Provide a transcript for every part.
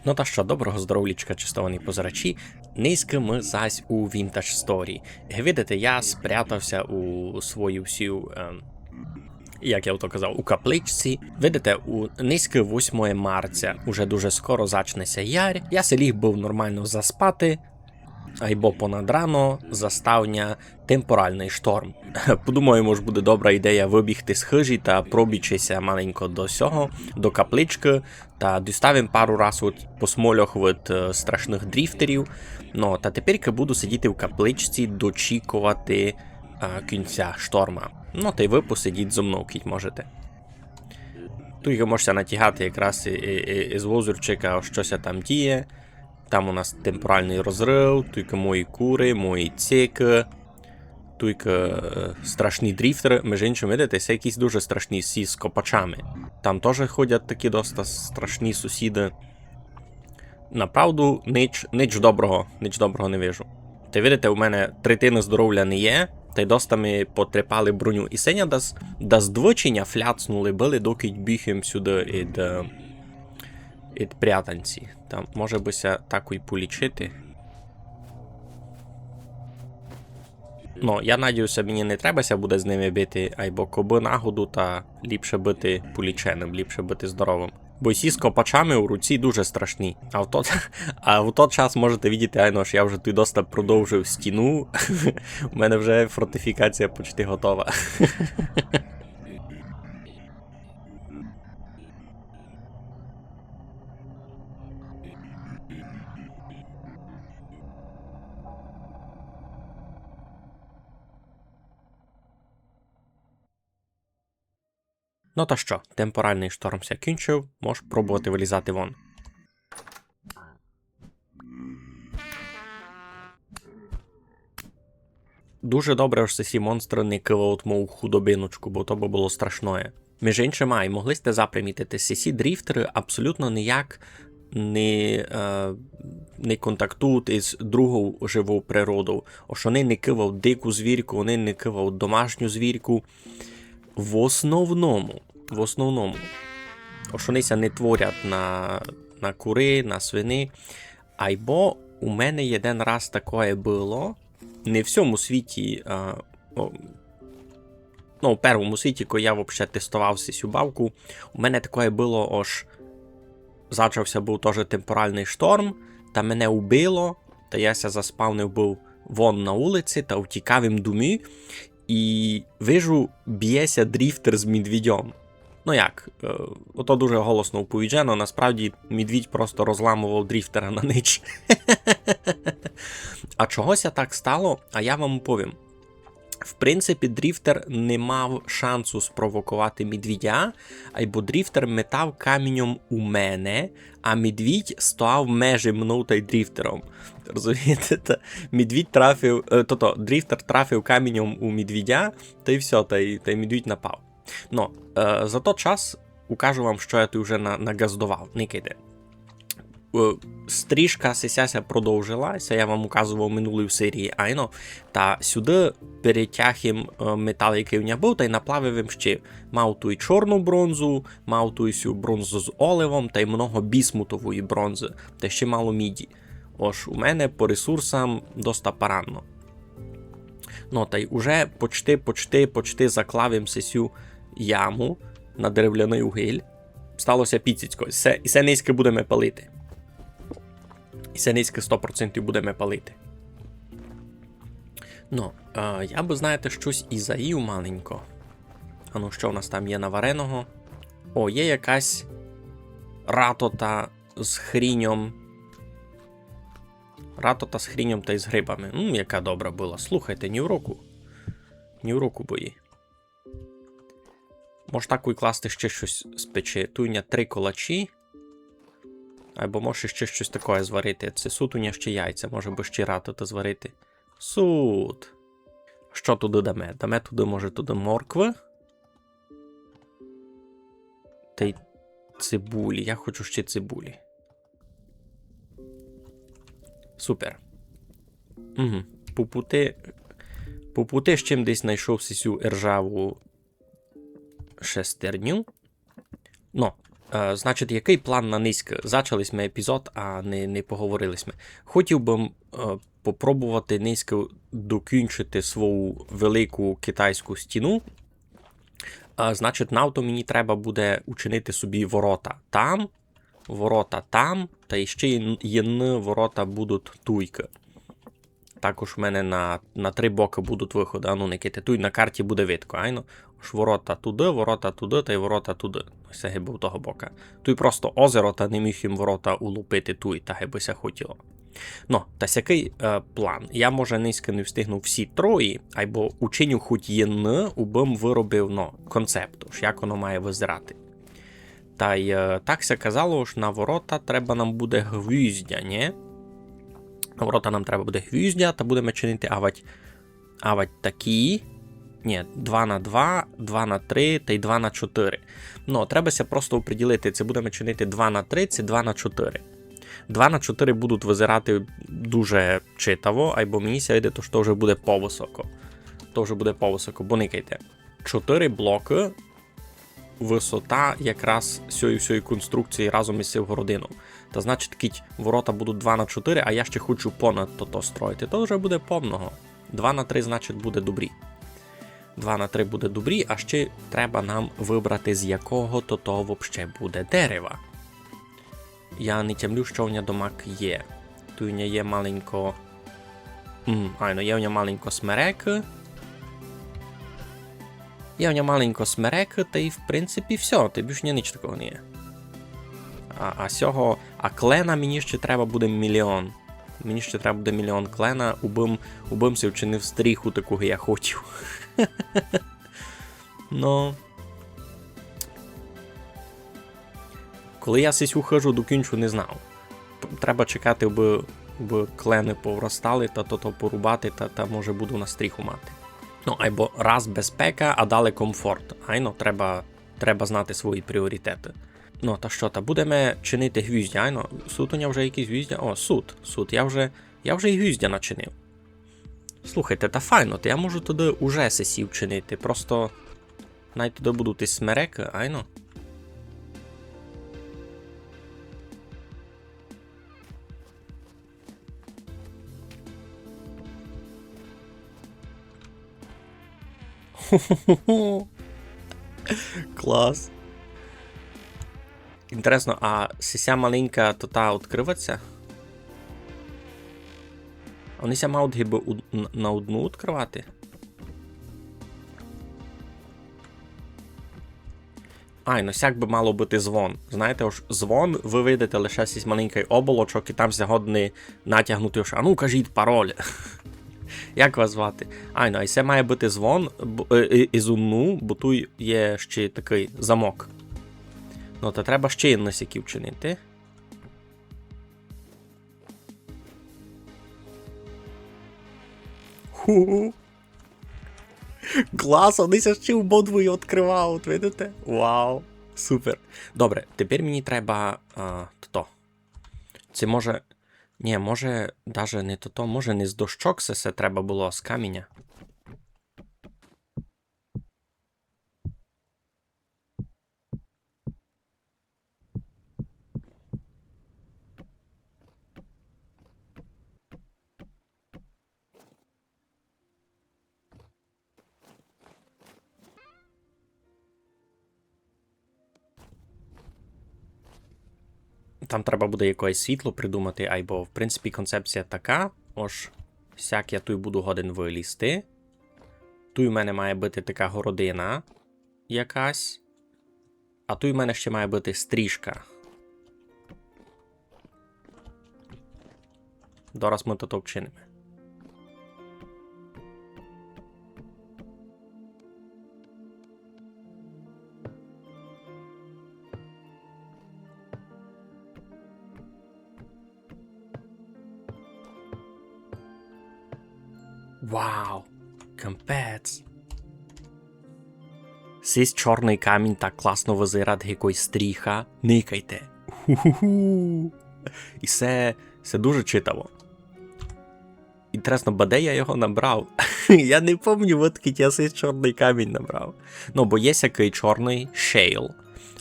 Ну та що, доброго здоровлічка, чистовані позирачі. Низьки ми зась у Vintage Story. Видите, я спрятався у свою всю, як я то казав, у капличці. Видите, у низьки 8 марця, уже дуже скоро зачнеться яр. Я се ліг був нормально заспати, або понад рано заставня темпоральний шторм. Подумаю, може буде добра ідея вибігти з хижі та пробічися маленько до сього, до каплички, та доставим пару раз от по смольох від страшних дріфтерів. Ну, та тепер буду сидіти в капличці, дочікувати кінця шторма. Ну, та й ви посидіть зо мною, кіть можете. Тут ви можете натягати якраз із возурчика, щось там діє. Там у нас темпоральний розрив, тільки мої кури, мої ціки, тільки страшні дріфтери. Між іншим, видите, це якісь дуже страшні всі з копачами. Там теж ходять такі досить страшні сусіди. Направду, ніч доброго не вижу. Та видите, у мене третини здоров'я не є, та й доста ми потрепали броню. І сеня да здвочення фляцнули били, доки бігем сюди від прятанці. Там може бися так і полічити. Ну, я надіюся, мені не требася буде з ними бити, або коби нагоду, та ліпше бути поліченим, ліпше бути здоровим. Бо всі з копачами у руці дуже страшні. А в той час можете бачити, айно ж я вже тут доста продовжив стіну. У мене вже фортифікація почти готова. Ну та що, темпоральний шторм ся кінчив, можеш пробувати вилізати вон. Дуже добре, що ці монстри не кивають мов худобиночку, бо то би було страшное. Між іншим, і могли сте запримітити, ці дріфтери абсолютно ніяк не контактують із другою живою природою. Ось вони не кивають дику звірку, вони не кивають домашню звірку. В основному, ось вони ся не творять на кури, на свини. Або у мене один раз таке було, не в всьому світі, у першому світі, коли я взагалі тестував цю бавку, у мене таке було, аж зачався був теж темпоральний шторм, та мене убило, та я ся заспавнив був вон на вулиці, та втікав їм думі, і вижу, б'ється дріфтер з медведем. Ну як, ото дуже голосно оповіджено, насправді медвідь просто розламував дріфтера на ніч. А чогося так стало, а я вам повім. В принципі, дріфтер не мав шансу спровокувати медвідя, або дріфтер метав камінням у мене, а медвідь стояв межі мною та й дріфтером. Розумієте? Дріфтер трафив камінням у медвідя, та й все, та й медвідь напав. Но, за той час укажу вам, що я тут вже нагаздував. Никайте. Стрижка сесяся продовжилася, я вам указував минулої в серії Айно, та сюди перетяг їм метал, який у нього був, та й наплавив їм ще. Мав ту й чорну бронзу, мав ту й сю бронзу з оливом, та й много бісмутової бронзи, та ще мало міді. Ось у мене по ресурсам доста паранно. Ну, та й уже почти заклав їм сесю яму на дерев'яний угіль. Сталося піцицько, і це низько будемо палити. І це низько 100% будемо палити. Ну, я би, знаєте, щось і заїв маленько. А ну, що в нас там є навареного? О, є якась ратота з хріньом. Ратота з хріньом та й з грибами. Яка добра була. Слухайте, ні в руку бої. Може так і класти ще щось з печі. Туйня 3 колачі. Або може ще щось таке зварити. Це сутуня ще яйця, може би ще ратота зварити. Сут. Що туди даме? Даме туди, може, туди моркви. Та й цибулі. Я хочу ще цибулі. Супер. Угу. По пути з чим десь знайшов цю іржаву шестерню. Ну, Значить, який план на низьк? Зачались ми епізод, а не поговорились ми. Хотів би попробувати низько докінчити свою велику китайську стіну. Значить, навто мені треба буде учинити собі ворота там, та ще єдні ворота будуть туйки. Також в мене на 3 боки будуть виходи. А ну, Никите, тут на карті буде видко, айно? Ворота туди, та й ворота туди. Ось гиби в того бока. Тут просто озеро, та не міг їм ворота улупити туй, та гибися хотіло. Ну, та сякий план. Я, може, низько не встигну всі трої, або учиню хоч єдне, убим виробив, концепту, як воно має визирати. Та й так ся казало, що на ворота треба нам буде гвіздя, ні? На ворота нам треба буде гвіздя, та будемо чинити авать такі. Ні, 2х2, 2х3 та й 2х4. Ну, требася просто оприділити, це будемо чинити 2х3, це 2х4. 2х4 будуть визирати дуже читаво, або мені сяйде, то що вже буде повисоко. Бо никайте. 4 блоки, висота якраз всієї конструкції разом із цим городином. Та значить, кіть ворота будуть 2х4, а я ще хочу понад то строїти. То вже буде повного. 2х3, значить, буде добрі. 2х3 буде добрі, а ще треба нам вибрати, з якого то взагалі буде дерева. Я не тямлю, що у мене домак є. Тут у мене є маленько... є у мене маленько смереки. Та і, в принципі, все. Ти більше ніч такого не є. А клена мені ще треба буде мільйон. Мені ще треба буде мільйон клена. Убимся вчинив стріху такого я хотів. Ну... Коли я сись ухожу до кінчу, не знав. Треба чекати, аби клени повростали, та то порубати, та може буду на стріху мати. Ну, або раз безпека, а далі комфорт. Айно, треба знати свої пріоритети. Ну, та що, будемо чинити гвіздя, айно? Суд у нього вже якийсь гвіздя? О, суд, я вже і гвіздя начинив. Слухайте, та файно, то я можу туди уже сесів чинити, просто навіть туди будуть і смереки, айно? Клас. Інтересно, а сися маленька то та відкриваться? Вони ся мають гіби на одну відкривати? Ну сяк би мало бути звон. Знаєте, ось звон, ви видите лише сісь маленький оболочок і там сьогодні натягнути ось, а ну кажіть пароль. Як вас звати? І це має бути звон із одну, бо тут є ще такий замок. Ну, то треба ще насяків чинити. Ху-ху. Клас, вони ще обидвоє відкривають, видите? Вау, супер. Добре, тепер мені треба Це може... Ні, може, даже не то, може не з дощок це треба було, а з каміння. Там треба буде якесь світло придумати, або, в принципі, концепція така. Ось, сяк я тут буду годен вилізти. Тут у мене має бути така городина якась. А тут у мене ще має бути стрічка. Дораз ми то вчинимо. Вау, капець. Сись чорний камінь так класно визирать якось стріха. Никайте. Ху-ху-ху. І це дуже читаво. Інтересно, де я його набрав? Я не пам'ятаю, відки я сись чорний камінь набрав. Ну, бо є який чорний шейл.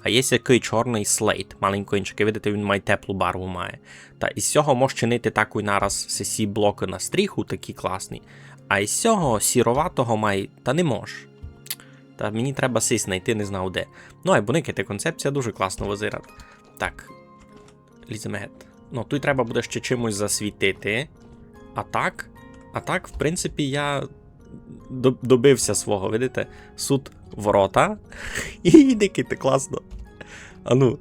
А є який чорний слейт, маленький, видите, він має теплу барву має. Та із цього може чинити таку нараз сесі блоки на стріху, такі класні. А із цього сіроватого має, та не може. Та мені треба сись знайти, не знав де. Ну, а боникайте, концепція дуже класно визират. Так, ліземо геть. Ну, тут треба буде ще чимось засвітити. А так, в принципі, я добився свого, видите? Суд ворота. І дикайте, класно. Ану,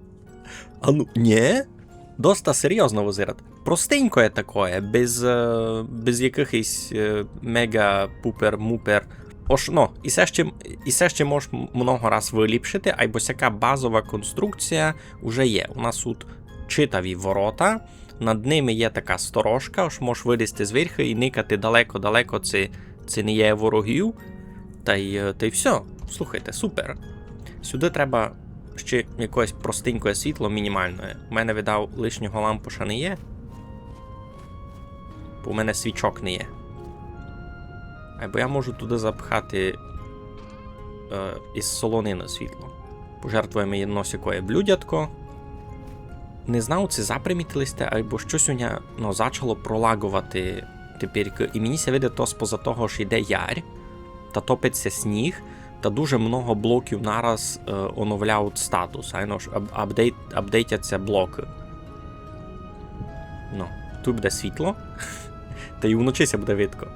ні? Доста серйозно визират. Простенькое такое, без якихось мега-пупер-мупер. Ну, і все ще можеш много раз виліпшити, а й яка базова конструкція вже є. У нас тут читаві ворота, над ними є така сторожка, ось можеш вилізти зверху і никати далеко-далеко, це не є ворогів. Та й все. Слухайте, супер. Сюди треба ще якесь простеньке світло мінімальне. У мене, видав, лишнього лампуша не є. Бо у мене свічок не є. Або я можу туди запхати із солонини світло. Пожертвуємо єдно сякое блюдятко. Не знав, це запримітилися, або щось у мене почало пролагувати тепер. І мені ся видить то споза того, що йде ярь, та топиться сніг, та дуже много блоків нараз оновляють статус, апдейтяться блоки. Ну, тут буде світло, та й вночі буде видко.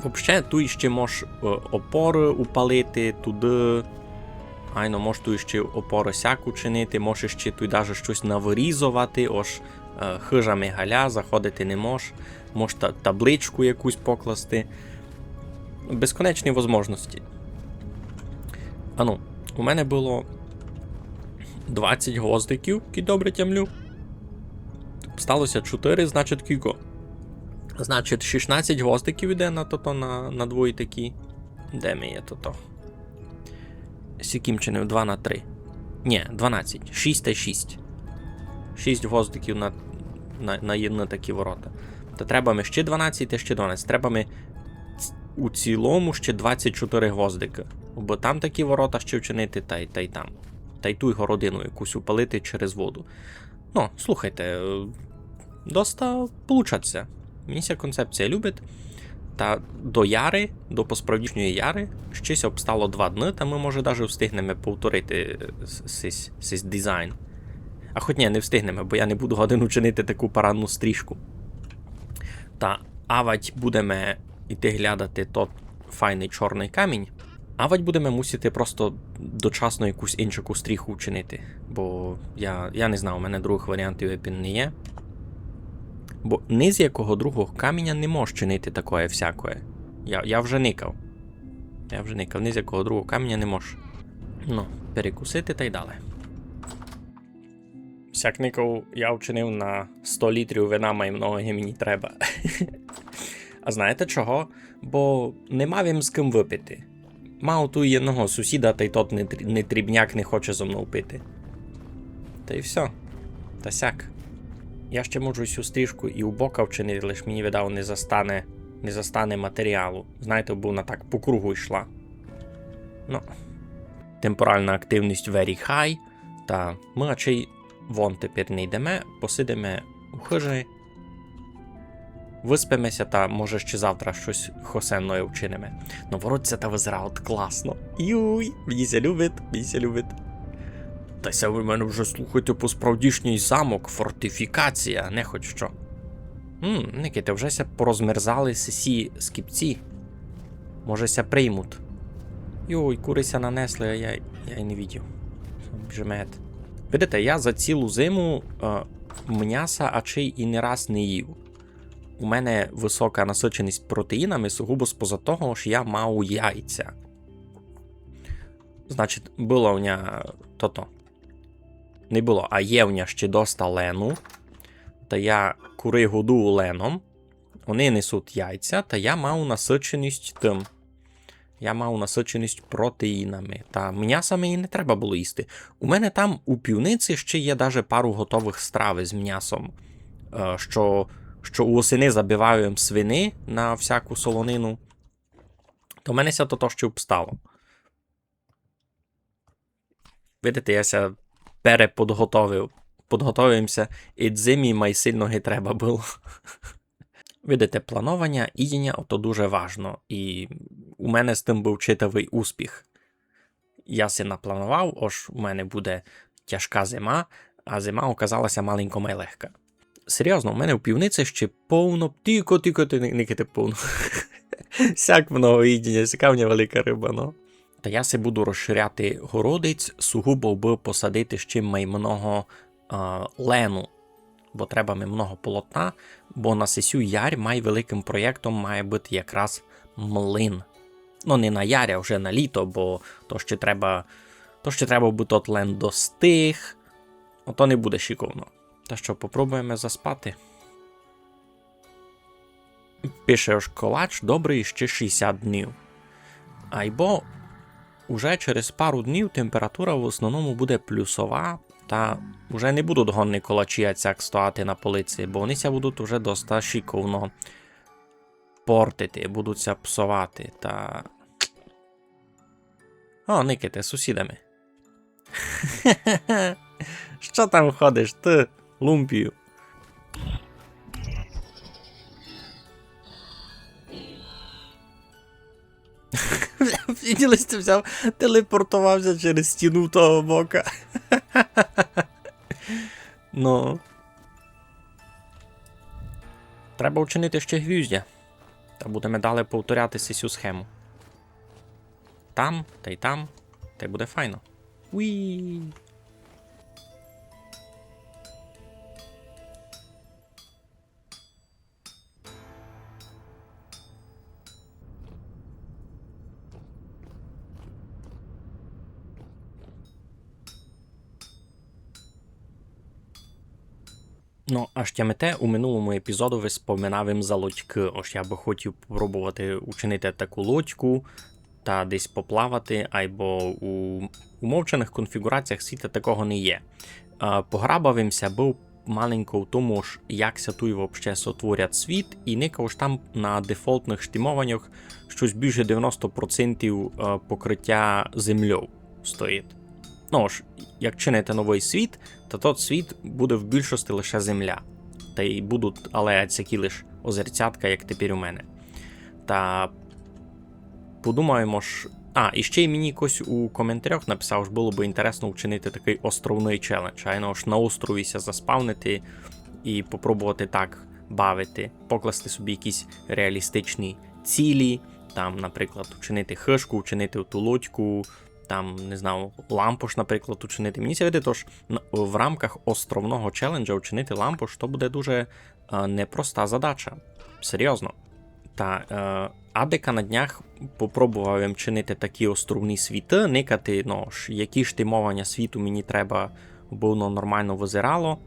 Взагалі, тут ще можеш опори упалити туди, можеш тут ще опори сяку чинити, можеш ще тут навіть щось навирізувати, ось хижа мегаля, заходити не можеш, можеш табличку якусь покласти. Безконечні можливості. У мене було 20 гвоздиків, які добре тямлю. Сталося 4, значить кілько. Значить, 16 гвоздиків йде на двоє такі. Де ми є то? Сіким чинив 2 на 3. Ні, 12. 6 та 6. 6 гвоздиків на такі ворота. Та треба ми ще 12 та ще 12. Треба ми у цілому ще 24 гвоздики. Бо там такі ворота ще вчинити, та й там. Та й ту городину якусь упалити через воду. Ну, слухайте, доста получаться. Мені ця концепція любить. Та до яри, до посправдішньої яри, щось обстало 2 дні, та ми, може, навіть встигнемо повторити цей дизайн. А хоч ні, не встигнемо, бо я не буду годину чинити таку парадну стрічку. Та авать будемо йти глядати тот файний чорний камінь, авать будемо мусити просто дочасно якусь іншу стріху вчинити. Бо я не знаю, у мене других варіантів не є. Бо низ якого другого каменя не можеш чинити такое всякое. Я вже никав. Низ якого другого каменя не можеш. Ну, перекусити та й далі. Всяк никав я вчинив на 100 літрів вина, має много мені треба. А знаєте чого? Бо нема він з ким випити. Мав ту єдного сусіда, та й тот не дрібняк не хоче зо мною пити. Та й все. Та сяк. Я ще можу всю стрижку і у бока вчинити, лиш мені, видав, не застане матеріалу. Знаєте, бо вона так по кругу йшла. Ну, темпоральна активність very high, та ми очей вон тепер не йдемо, посидимо у хижі, виспимося та, може, ще завтра щось хосенне вчинимо. Ну, воротця та визирають класно. Юй, мені ся любить. Та ся ви мене вже слухайте по справдішній замок, фортифікація, не хоч що. Никите, вже ся порозмерзали сесі скіпці. Може ся приймуть. Йой, курися нанесли, а я й не видів. Жмет. Видите, я за цілу зиму м'яса ачей і не раз не їв. У мене висока насиченість протеїнами сугубо споза того, що я мав яйця. Значить, було у мене то-то. Не було, а є у мене ще доста лену. Та я кури годую леном. Вони несуть яйця, та я мав насиченість тим. Я мав насиченість протеїнами. Та м'яса мені не треба було їсти. У мене там у півниці ще є навіть пару готових страв з м'ясом. Що у осени забиваю свини на всяку солонину. То в мене ся то ще обстало. Видите, я ся переподготовив. Подготовився, і дзимі май сильно не треба було. Видите, планування ідіння ото дуже важно. І у мене з тим був читавий успіх. Я си напланував, ось у мене буде тяжка зима, а зима оказалася маленько май легка. Серйозно, у мене в півниці ще повно, тільки не кити повно. Сяк много ідіння, сяка в велика риба, ну. Та я си буду розширяти городець, сугубо би посадити ще май много лену, бо треба ми много полотна, бо на сесю ярь май великим проєктом має бути якраз млин. Ну, не на ярь, а вже на літо, бо то ще треба бути от лен достиг, ото не буде шиковно. Та що, попробуємо заспати. Пише Ошколач, добрий ще 60 днів. Айбо уже через пару днів температура в основному буде плюсова, та вже не будуть гонні колачі ацяк стояти на полиці, бо вони ся будуть уже доста шиковно портити, будуть ся псувати, та... О, никайте, сусідами. Що там ходиш, ти, лумпію? Відділись, ти взяв, телепортувався через стіну того бока. Ну. Треба вчинити ще гвіздя. Та будемо далі повторяти цю схему. Там, та й там, та й буде файно. Уі. Ну, аж тямете, у минулому епізоду ви споминав за лодьки. Ось я би хотів спробувати учинити таку лодьку та десь поплавати, або у умовчених конфігураціях світа такого не є. Пограбавимся був маленько в тому ж, як ся тут вообще сотворять світ, і никав ж там на дефолтних штимуваннях щось більше 90% покриття землею стоїть. Ну ж, як чините новий світ, то тот світ буде в більшості лише земля. Та й будуть, але такі лише озерцятка, як тепер у мене. Та подумаємо ж... і ще й мені якось у коментарях написав, що було б інтересно вчинити такий островний челендж. А ж на острові ся заспавнити і попробувати так бавити, покласти собі якісь реалістичні цілі, там, наприклад, вчинити хишку, вчинити ту лодьку, там, не знаю, лампуш, наприклад, учинити. Мені видить, тож в рамках островного челенджа учинити лампуш, то буде дуже непроста задача. Серйозно. Та Адека на днях попробував їм чинити такі островні світи, никати, ну, які штимовання світу мені треба, бо воно нормально визирало.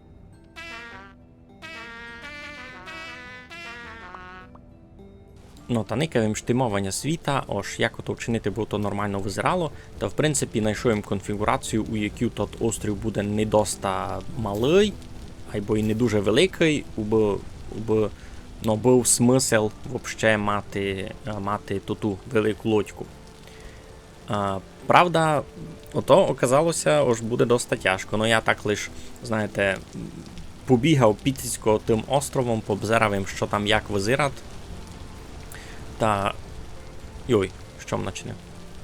Ну, та никавим штимовання світа, ось як ото вчинити, бо то нормально визирало, та в принципі знайшов їм конфігурацію, у якій тот острів буде не доста малий, або і не дуже великий, ну, був смисл вообще мати ту велику лодьку. Правда, ото оказалося, ось буде доста тяжко, ну я так лиш, знаєте, побігав піцько тим островом, побзирав їм, що там як визират. Та... Йой, що м начинив?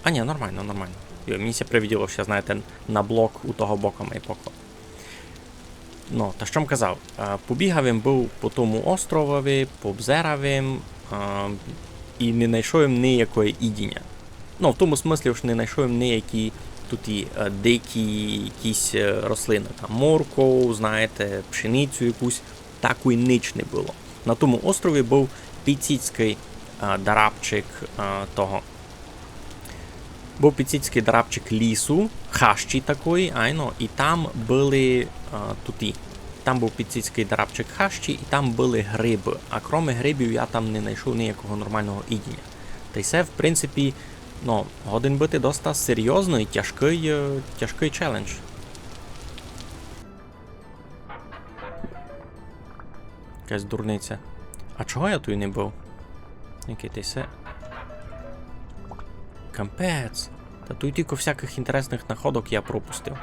А ні, нормально. Йой, мені ся привіділо, що, знаєте, на блок у того боку має поклад. Ну, та що м казав? Побігав їм був по тому островові, побзирав їм, і не знайшов їм ніякої ідіння. Ну, в тому смислі, що не знайшов їм ніякі тут і дикі якісь рослини. Там моркву, знаєте, пшеницю якусь, такої ніч не було. На тому острові був піцицький дарабчик того. Був піцицький дарабчик лісу, хащі такої, айно, і там були туті. Там був піцицький дарабчик хащі, і там були гриби. А крім грибів я там не знайшов ніякого нормального ідіння. Та й це, в принципі, ну, годин бути доста серйозний, тяжкий челендж. Якась дурниця. А чого я тут не був? Який ти се? Кампець. Та тут тільки всяких інтересних находок я пропустив.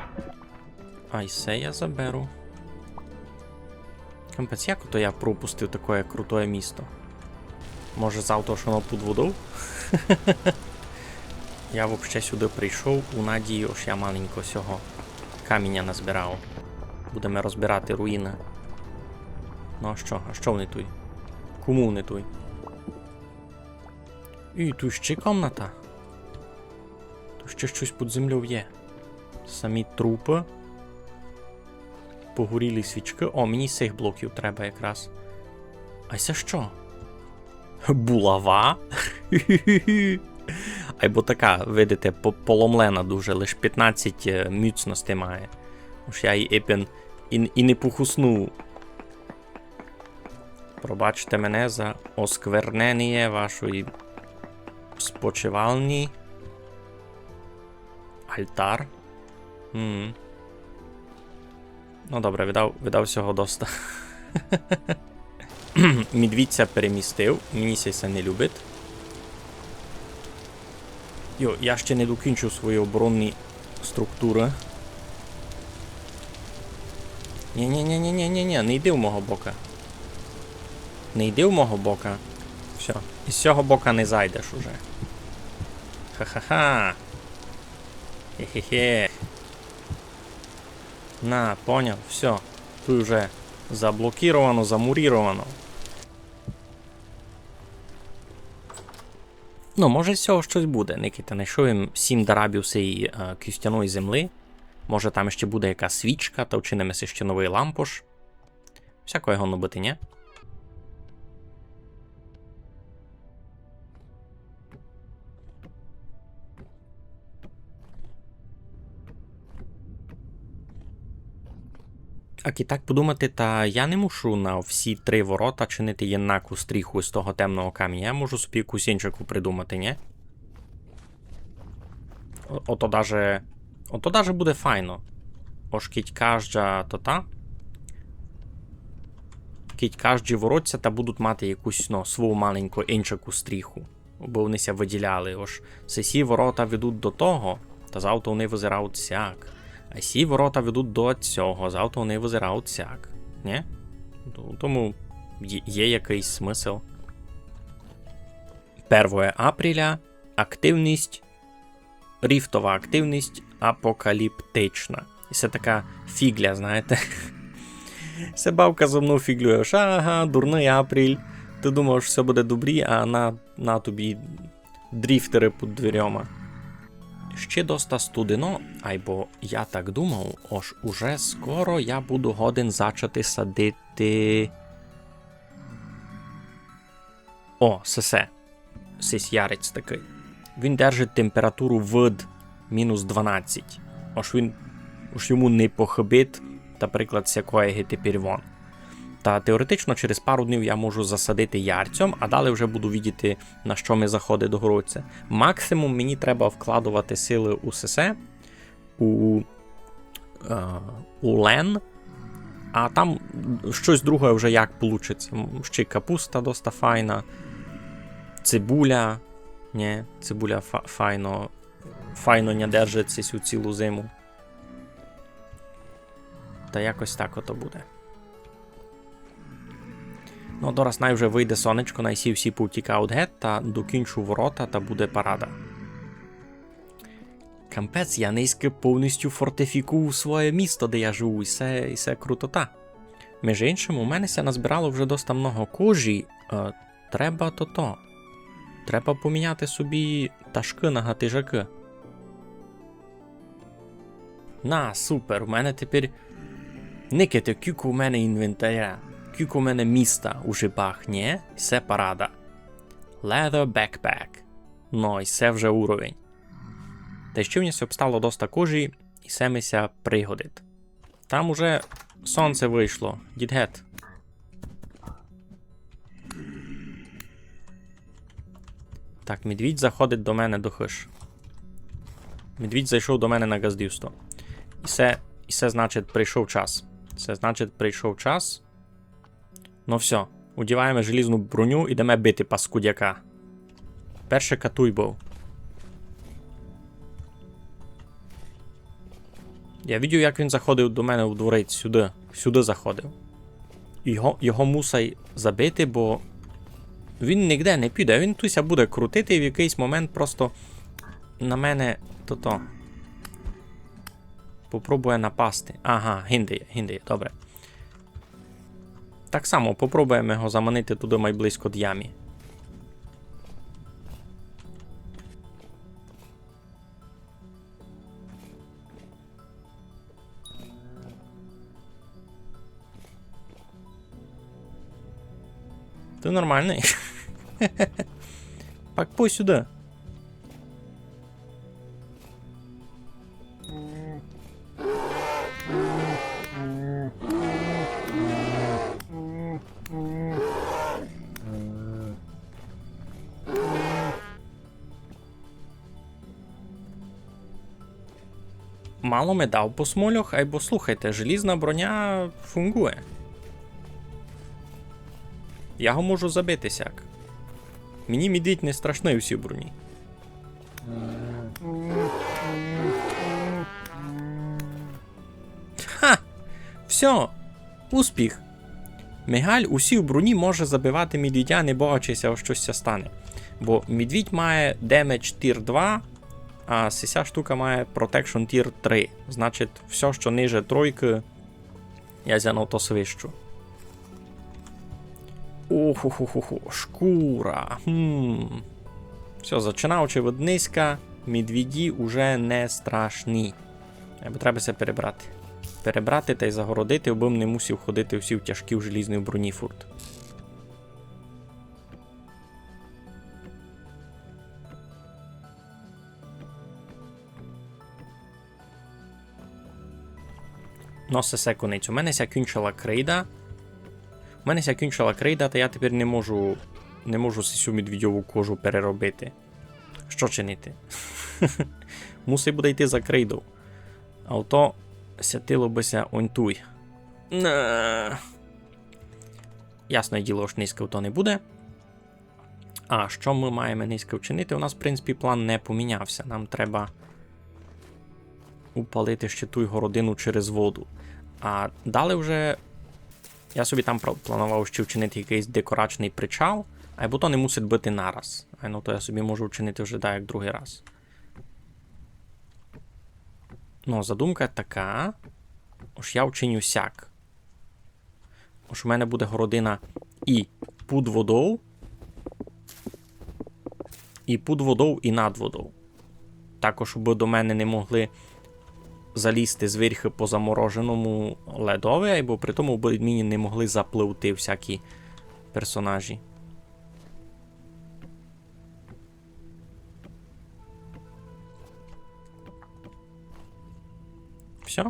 Ай, все я заберу. Кампець, як то я пропустив таке крутое місто? Може завтра, що воно під водою? Я взагалі сюди прийшов у надії, що я маленько цього каміння назбирав. Будемо розбирати руїни. Ну а що? А що вони тут? Кому вони тут? І тут ще кімната. Тут ще щось під землею є. Самі трупи. Погорілі свічки. О, мені з цих блоків треба якраз. А це що? Булава? Або така, видите, поломлена дуже, лише 15 міцностей має. Ось я і не похусну. Пробачте мене за осквернення вашої спочивальні. Альтар. Ну добре, видав всього доста. Медвідця перемістив, мені це не любить. Йо, я ще не докінчив свої оборонні структури. Ні, не йди в мого бока. Не йди в мого бока. Все, із цього бока не зайдеш уже. Ха-ха-ха. Хе-хе-хе. На, поняв, все. Тут вже заблокировано, замурировано. Ну, може з цього щось буде. Никита, знайшов їм 7 дарабів цієї кістяної земли. Може там ще буде якась свічка, та вчинимо ще новий лампош. Всякого його набити, ні? А і так подумати, та я не мушу на всі 3 ворота чинити єднаку стріху з того темного каміння. Я можу собі якусь іншу придумати, ні? Ото даже буде файно. Ошкіть каждя то-та. Кіть кажді воротця та будуть мати якусь, свою маленьку іншу стріху. Бо вони ся виділяли. Ось сі ворота ведуть до того, та завтра вони визирають сяк. А сі ворота ведуть до цього, завтра вони визирають сяк. Не? Тому є якийсь смисл. 1 апреля активність, ріфтова активність апокаліптична. І це така фігля, знаєте. Це бабка зо мною фіглює. Ага, дурний апрель. Ти думав, що все буде добрі, а на тобі дріфтери під дверима. Ще доста студено, або я так думав, ож уже скоро я буду годен зачати садити... О, сесе. Сись ярець такий. Він держить температуру від мінус 12. Ож йому не похибить, наприклад, всякої гетепервон. Та теоретично через пару днів я можу засадити ярцем, а далі вже буду видіти, на що ми заходи догоруться. Максимум мені треба вкладувати сили у СС, у лен, а там щось друге вже як получиться. Ще капуста доста файна, цибуля, ні, цибуля файно не держиться цю цілу зиму. Та якось так ото буде. Ну, дораз най вже вийде сонечко, най всі повтікають геть, та докінчу ворота, та буде парада. Кампець, я низьки повністю фортифікував своє місто, де я живу, і все крутота. Між іншим, у мене ся назбирало вже доста много кожі, треба то-то. Треба поміняти собі ташки на гатижаки. На, супер, у мене тепер... Никите, кілько у мене інвентаря, кілько у мене міста у жибах, ні? Все парада. Leather backpack. Ну, і це вже уровень. Та ще в нас обстало доста кожі, і це мися пригодить. Там уже сонце вийшло, дідгет. Так, медвідь заходить до мене до хиш. Медвідь зайшов до мене на газдівство. І це значить прийшов час. Це значить прийшов час. Ну все, одіваємо желізну броню, ідемо бити паскудяка. Перше катуй був. Я бачив, як він заходив до мене у дворець, сюди. Сюди заходив. Його мусить забити, бо він ніде не піде. Він туся буде крутити і в якийсь момент просто на мене то-то. Попробує напасти. Ага, гіндає, добре. Так само попробуємо його заманити туди майблизько до ямі. Ти нормальний? Пой сюди. Мало ми дав по смольох, або слухайте, желізна броня фунгує. Я його можу забити сяк. Мені медвідь не страшний у всій броні. Ха! Все! Успіх! Мигаль усі в броні може забивати медвідя, не боячися, о щось стане. Бо медвідь має Damage Tier 2, а ця штука має Protection Tier 3. Значить, все, що ниже тройки, я зянув то свищу. Оху-ху-ху-ху, шкура. Все, починаючи від низька, медвіді уже не страшні. Або треба це перебрати. Перебрати та й загородити, аби не мусив ходити всі в тяжкі в желізній броні фурт. Ну, се конець. У мене ся кінчила крейда. Та я тепер не можу цю медвідьову кожу переробити. Що чинити? Мусить буде йти за крейду. А ото сятило бися онтуй. Ясне діло, що низько то не буде. А що ми маємо низько вчинити? У нас, в принципі, план не помінявся. Нам треба упалити ще ту городину через воду. А далі вже я собі там планував ще вчинити якийсь декорачний причал, або то не мусить бути нараз. А ну то я собі можу вчинити вже як другий раз. Ну, задумка така. Ось я вчиню сяк. Ось у мене буде городина і під водою, і над водою. Також, щоб до мене не могли залізти зверху по замороженому ледові, або при тому, бо мені не могли запливти всякі персонажі. Все?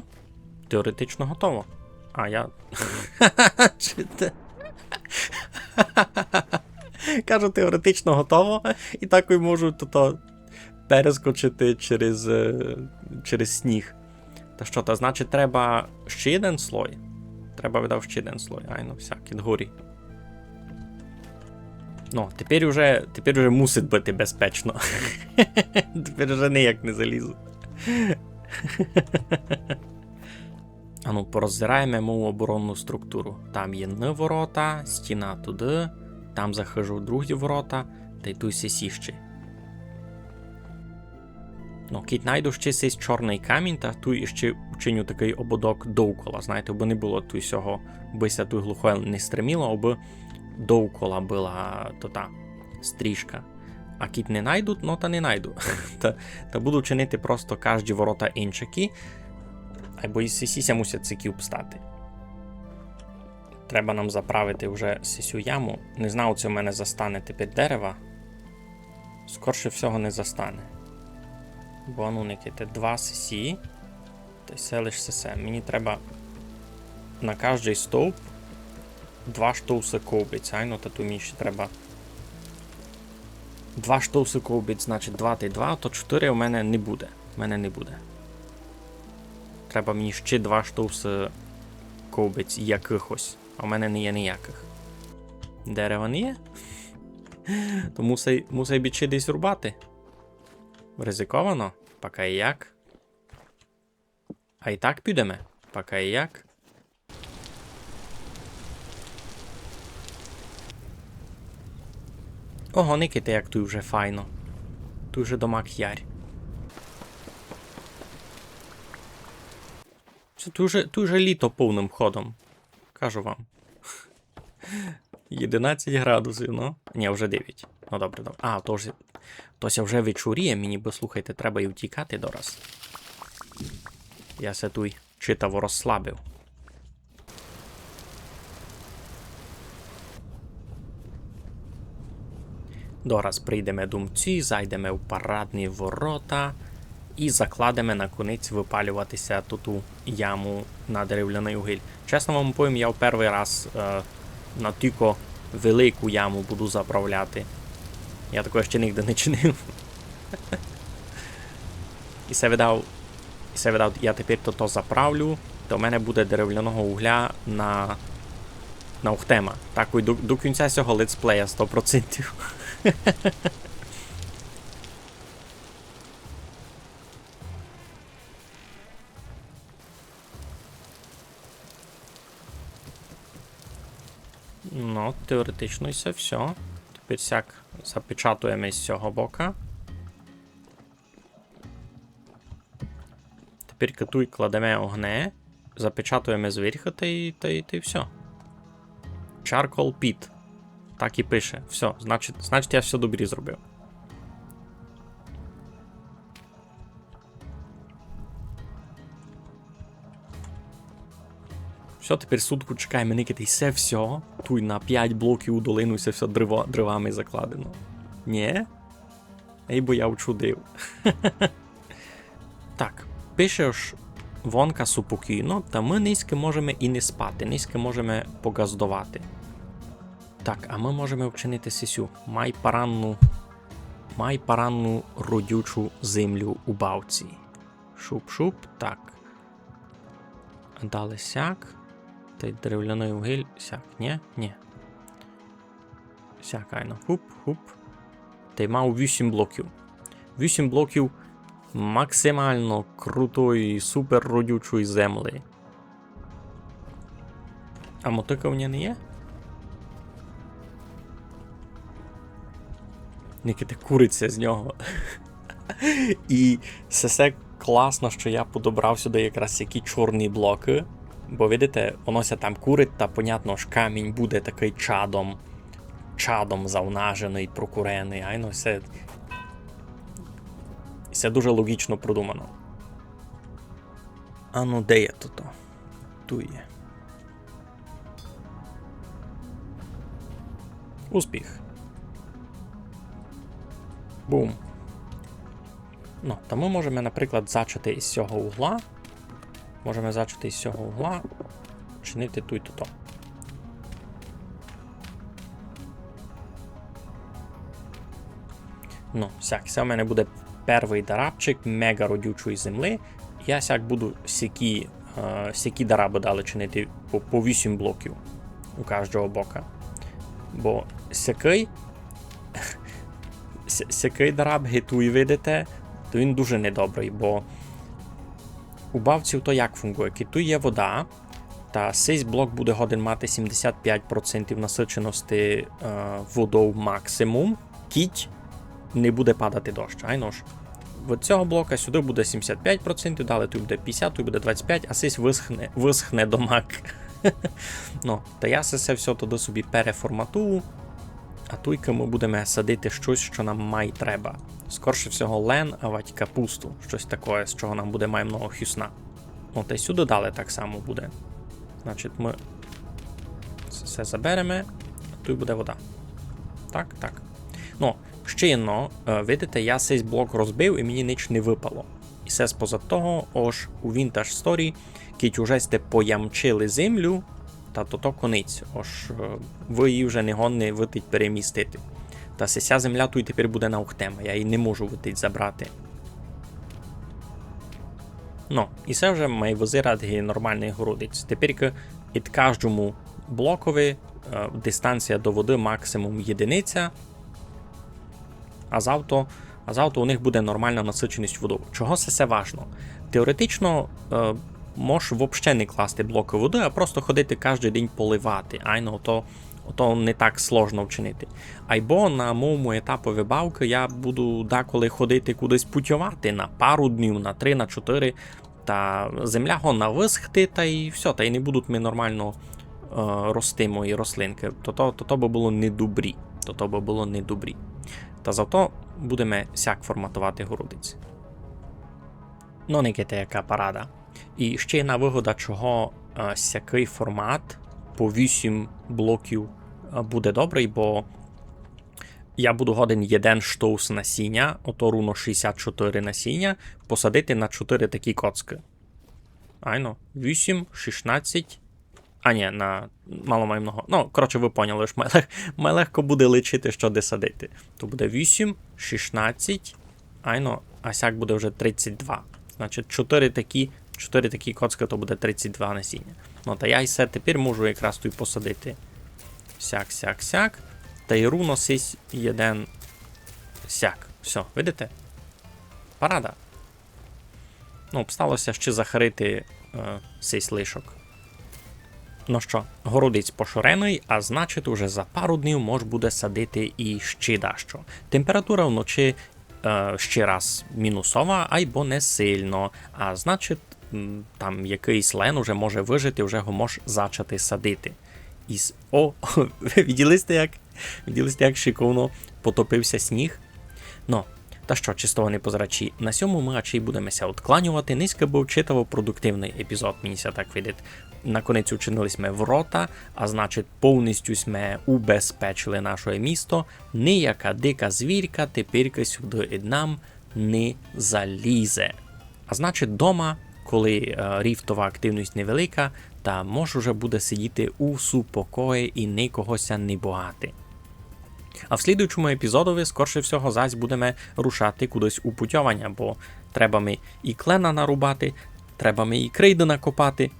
Теоретично готово. А я... Кажу, теоретично готово, і так я можу перескочити через сніг. Та що, та значить треба ще один слой? Треба видав ще один слой. Ай, ну всякі, дгорі. Ну, тепер уже мусить бути безпечно. Тепер вже ніяк не залізу. А ну, пороззираємо мою оборонну структуру. Там є ворота, стіна туди, там захожу в другі ворота, та й тут сісіще. Ну, кіт найду ще цей чорний камінь, та тут ще вчиню такий ободок довкола, знаєте, аби не було тут сього, бися тут глухо не стриміло, аби довкола була та стрічка. А кіт не найдуть, ну та не найду. Та буду чинити просто кожні ворота іншаки, або і сісіся мусять ці кюб стати. Треба нам заправити вже сісю яму. Не знаю, це в мене застане тепер дерева. Скорше всього не застане. Бо, ну, никайте, 2 сісі, та й селиш сесе. Мені треба на кожний стовп 2 штовси ковбиць. Айно, та тут мені ще треба 2 штовси ковбиць, значить 2 та й 2, то 4 у мене не буде. Треба мені ще 2 штовси ковбиць якихось, а в мене не є ніяких. Дерева не є? То мусить більше десь рубати. Ризиковано? Поки як. А і так підемо? Поки і як? Ого, никайте, як тут вже файно. Тут вже домак ярь. Це тут вже літо повним ходом. Кажу вам. 11 градусів, ну. Ні, вже 9. Ну добре, добре. А, тося вже вечоріє мені, бо слухайте, треба і втікати дораз. Я се туй читаво розслабив. Дораз прийдемо думці, зайдемо в парадні ворота і закладемо на конець випалюватися ту яму на дерев'яний угіль. Чесно вам повім, я в перший раз на тільки велику яму буду заправляти. Я такого ще ніде не чинив. І се видав, я тепер то заправлю, то в мене буде дерев'яного угля на ухтема. Так, до кінця цього летсплея 100%. Ну, теоретично і все. Тепер сяк запечатуємо з цього бока. Тепер катуй кладемо огне, запечатуємо зверху та й все. Charcoal Pit. Так і пише. Все, значить я все добре зробив. Все, тепер сутку чекаємо никати все. Туй на 5 блоків у долину все дривами закладено. Ні? Ей, бо я вчудив. Так, пишеш вонка супокійно, та ми низько можемо і не спати, низько можемо погаздувати. Так, а ми можемо вчинити сесю. Май паранну родючу землю у бавці. Шуп-шуп, так. Далі сяк. Та й дерев'яний угіль, сяк, ні? Ні. Сяк, айно. Хуп-хуп. Та й мав 8 блоків. 8 блоків максимально крутої, супер родючої землі. А мотика в ній не є? Никите куриця з нього. І все класно, що я подобрав сюди якраз які чорні блоки. Бо, видите, вонося там курить, та, понятно ж, камінь буде такий чадом завнажений, прокурений. Айно, все дуже логічно продумано. А ну, де є тут? Тут є. Успіх. Бум. Ну, то ми можемо, наприклад, зачати із цього угла. Можемо зачати із цього угла, чинити ту й то. Ну, сяк, це в мене буде перший дарабчик мега родючої землі. Я сяк буду сякі дараби далі чинити по 8 блоків у кожного бока. Бо сякий дараб гитуй, видите, то він дуже недобрий, бо у бавців то як фунгує? Тут є вода, та цей блок буде годин мати 75% насиченості водою максимум, кіть не буде падати дощ, айно ж. Від цього блока сюди буде 75%, далі тут буде 50%, тут буде 25%, а цей висхне до мак. Ну, та я це все туди собі переформатую, а туйка ми будемо садити щось, що нам май треба. Скорше всього лен, авать капусту, щось таке, з чого нам буде май много хюсна. Ну, та й сюди далі так само буде. Значить, ми все заберемо, а тут буде вода. Так, так. Ну, ще одно, видите, я цей блок розбив і мені ніч не випало. І все споза того, ось у Vintage Story, кіть уже сте поямчили землю, та то конець. Ось ви її вже не гонне витить перемістити. Та ця земля тут тепер буде на ухтема, я її не можу витить забрати. Ну, і це вже має визирати нормальний городець. Тепер від кожному блокові дистанція до води максимум єдиниця, а завтра а завтра у них буде нормальна насиченість водою. Чого це все важно? Теоретично можеш взагалі не класти блоки води, а просто ходити кожен день поливати. Ото не так сложно вчинити. Або на моєму етапі вибавки я буду деколи ходити кудись путювати на пару днів, на 3, на 4, та земля гона висхти, та і все, та й не будуть ми нормально рости мої рослинки. То би було не добрі. Та зато будемо сяк форматувати городиці. Ну, не ките, яка парада. І ще одна вигода, чого сякий формат по 8 блоків буде добрий, бо я буду годен 1 штовс насіння, ото руно 64 насіння, посадити на 4 такі коцки. Айно, 8, 16, мало маю много. Ну, коротше, ви поняли, що має легко буде личити, що де садити. То буде 8, 16, а сяк буде вже 32. Значить, 4 такі коцки, то буде 32 насіння. Ну, та я і все тепер можу якраз тут посадити. Сяк. Та й руно сись 1 сяк. Все, видите? Парада. Ну, сталося ще захарити сись лишок. Ну що, городець поширений, а значить уже за пару днів мож буде садити і ще дещо. Температура вночі ще раз мінусова, або не сильно, а значить там якийсь лен уже може вижити, вже його може зачати садити. Виділiste, як шиковно потопився сніг? Ну, та що, чистовані позрачі, на сьому ми ачі будемося откланювати. Низько був читаво продуктивний епізод, мені ся так видить. Наконець учинились ми ворота, а значить повністю ми убезпечили наше місто. Ніяка дика звірка тепер сюди нам не залізе. А значить дома, коли ріфтова активність невелика, та може вже буде сидіти у супокої і нікогося не бояти. А в слідуючому епізодові, скорше всього, зась будемо рушати кудись у путьовання, бо треба ми і клена нарубати, треба ми і крейди накопати.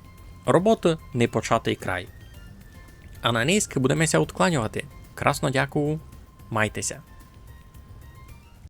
Роботи не початий край. А на низьки будемося відкланювати. Красно дякую, майтеся.